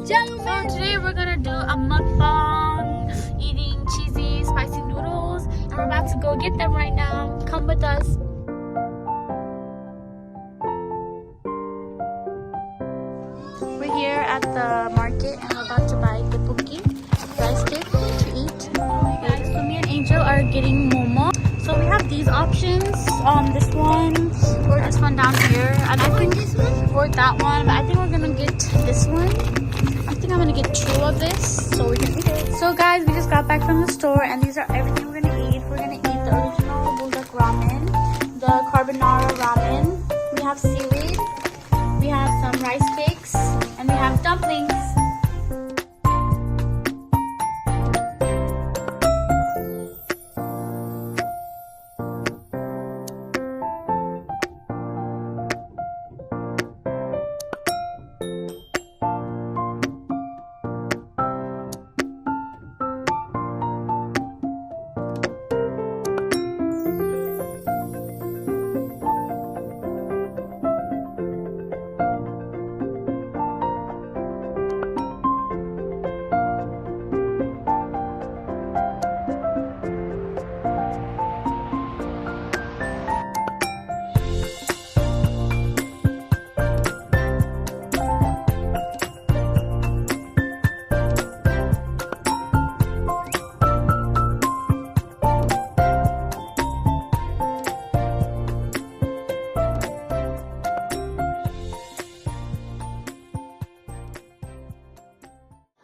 So today we're gonna do a mukbang, eating cheesy, spicy noodles, and we're about to go get them right now. Come with us. We're here at the market and we're about to buy the puki, rice cake to eat. Guys, so me and Angel are getting momo. So we have these options, this one or this one down here. And I think this one or that one, but I think we're gonna get this one. I think I'm gonna get 2 of this so we can eat it. So guys, we just got back from the store and these are everything we're gonna eat. We're gonna eat the original buldak ramen, the carbonara ramen, we have seaweed, we have some rice cakes, and we have dumplings.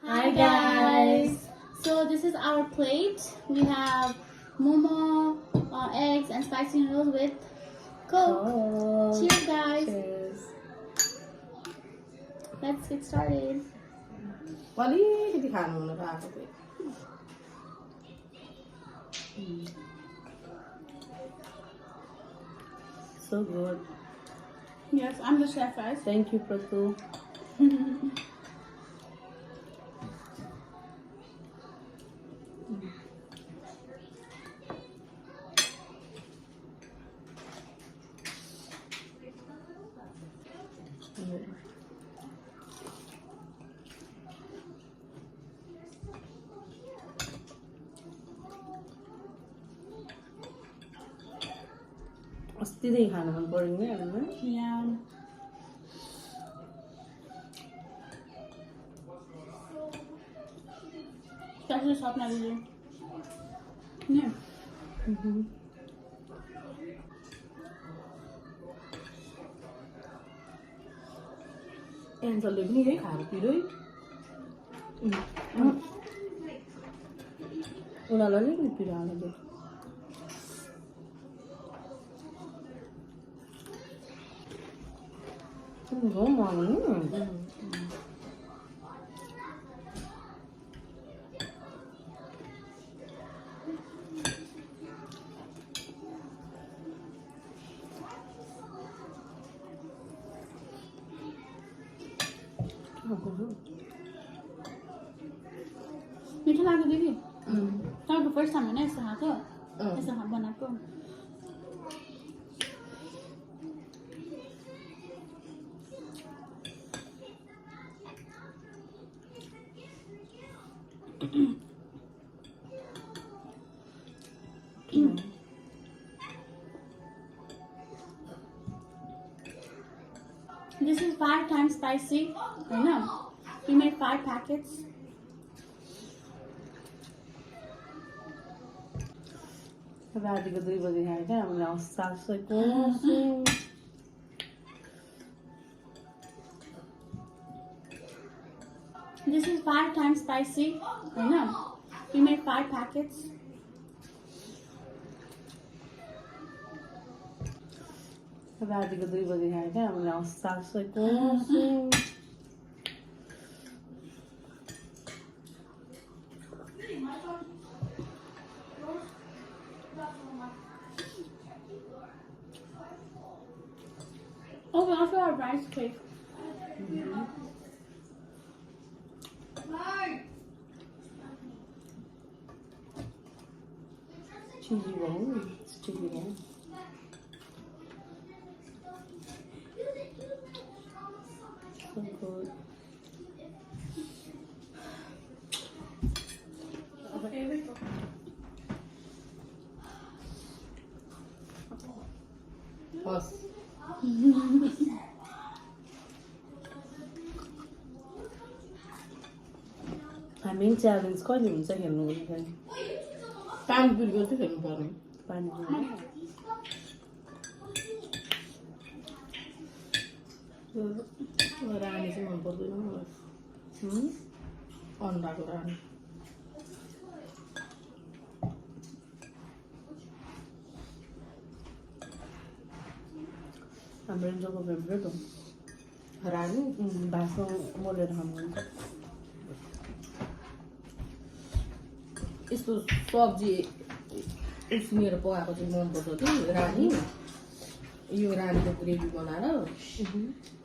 Hi guys! So this is our plate. We have momo, eggs, and spicy noodles with Coke. Cheers guys! Cheers. Let's get started. So good. Yes, I'm the chef guys. Thank you, Pratu. अस्तिदेखि खान मन परेको नि हामीलाई Yeah. Especially soft now, did Yeah. एन्जलले पनि यही खाएर पिरो है उनीहरूलाई अलिकति पिरो हाल्नु 너무 많아. मिठो लाग्यो दिदी तपाईँको फर्स्ट टाइम होइन यस्तो खाएको यस्तो बनाएको This is 5 times spicy. I know. We made 5 packets. रातिको 2 बजे खाए क्या हामीले हस्तासको This is 5 times spicy. I know. We made 5 packets. रातिको 2 बजे खाए क्या हामीले हस्तासको Oh, we also have rice cake. cheesy roll. It's cheesy roll. So good. हामी च्यालेन्ज कहिले हुन्छ खेल्नु पानी पुरीको चाहिँ खेल्नु पर्ने पानी रानी चाहिँ मन पर्दैन मलाई अन्डाको रानी हाम्रो एन्जलको फेभरेट हो रानी भातमा मोलेर खानुहुन्छ यस्तो सब्जी उसिनेर पकाएको चाहिँ मनपर्छ कि रानी यो रानीको ग्रेभी बनाएर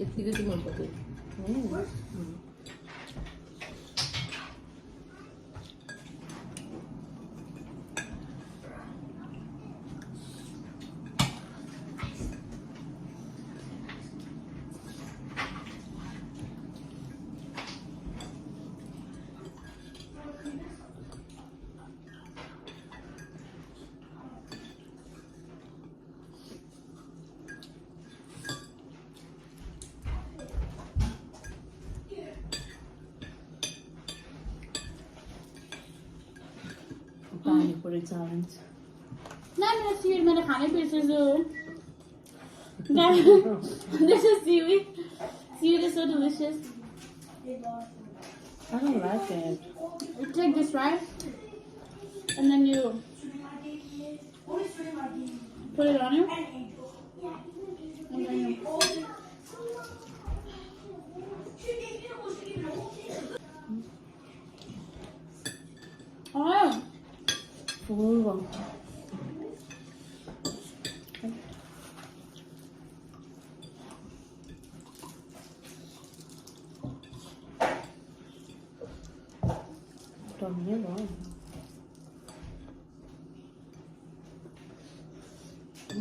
यत्तिकै चाहिँ मनपर्छ पानी पूरी challenge Not in a seaweed, but a honey pieces. This is seaweed. Seaweed is so delicious. I don't like it. You take this rice, and then you put it on it, and then you. Oh. Full one. Don't know.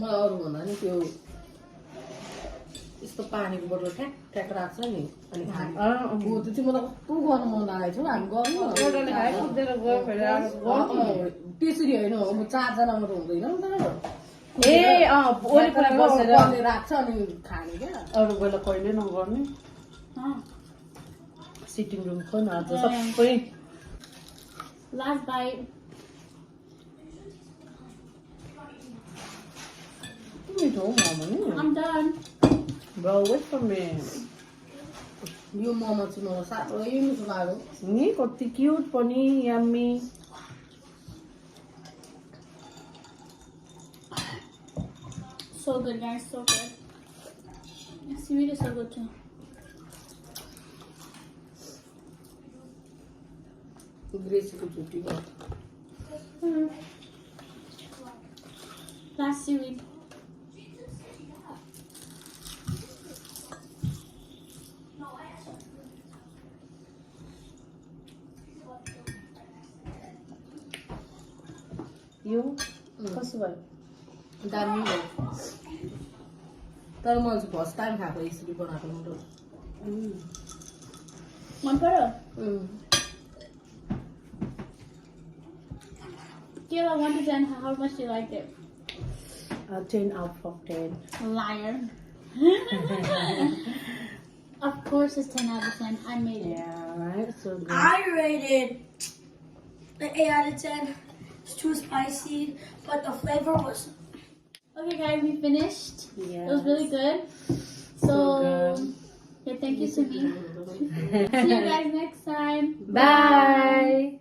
मलाई अरू भन्दा नि त्यो यस्तो पानीको बोतल ठ्याक ठ्याक राख्छ नि अनि खाने हो त्यो चाहिँ मलाई कस्तो गर्नु मन लागेको छ हामी गर्नु त्यसरी होइन अब 4 जना मात्र हुँदैन नि त वरिपरि बसेर राख्छ अनि खाने क्या अरू बेला कहिले नगर्ने सिटिङ रुम खोइ न आज सबै Last bite. मिठो हो मोमो नि I'm done. Bro, wait for me. यो मोमो चाहिँ मलाई साह्रै मिठो लाग्यो नि कति क्युट पनि yummy So good, guys. So good. Seaweed is so good too. ग्रेसीको छुट्टी भयो Last seaweed. यो कसो भयो दामी भयो तर मैले चाहिँ फर्स्ट टाइम खाएको यसरी बनाएको मोटो One photo. Scale of 1 to 10, how much do you like it? 10 out of 10. Liar. Of course it's 10 out of 10. I made it. Yeah, right? So good. I rated an 8 out of 10. It's too spicy, but the flavor was. Okay guys, we finished. Yeah. It was really good. So, good. yeah, thank you to me. See you guys next time. Bye.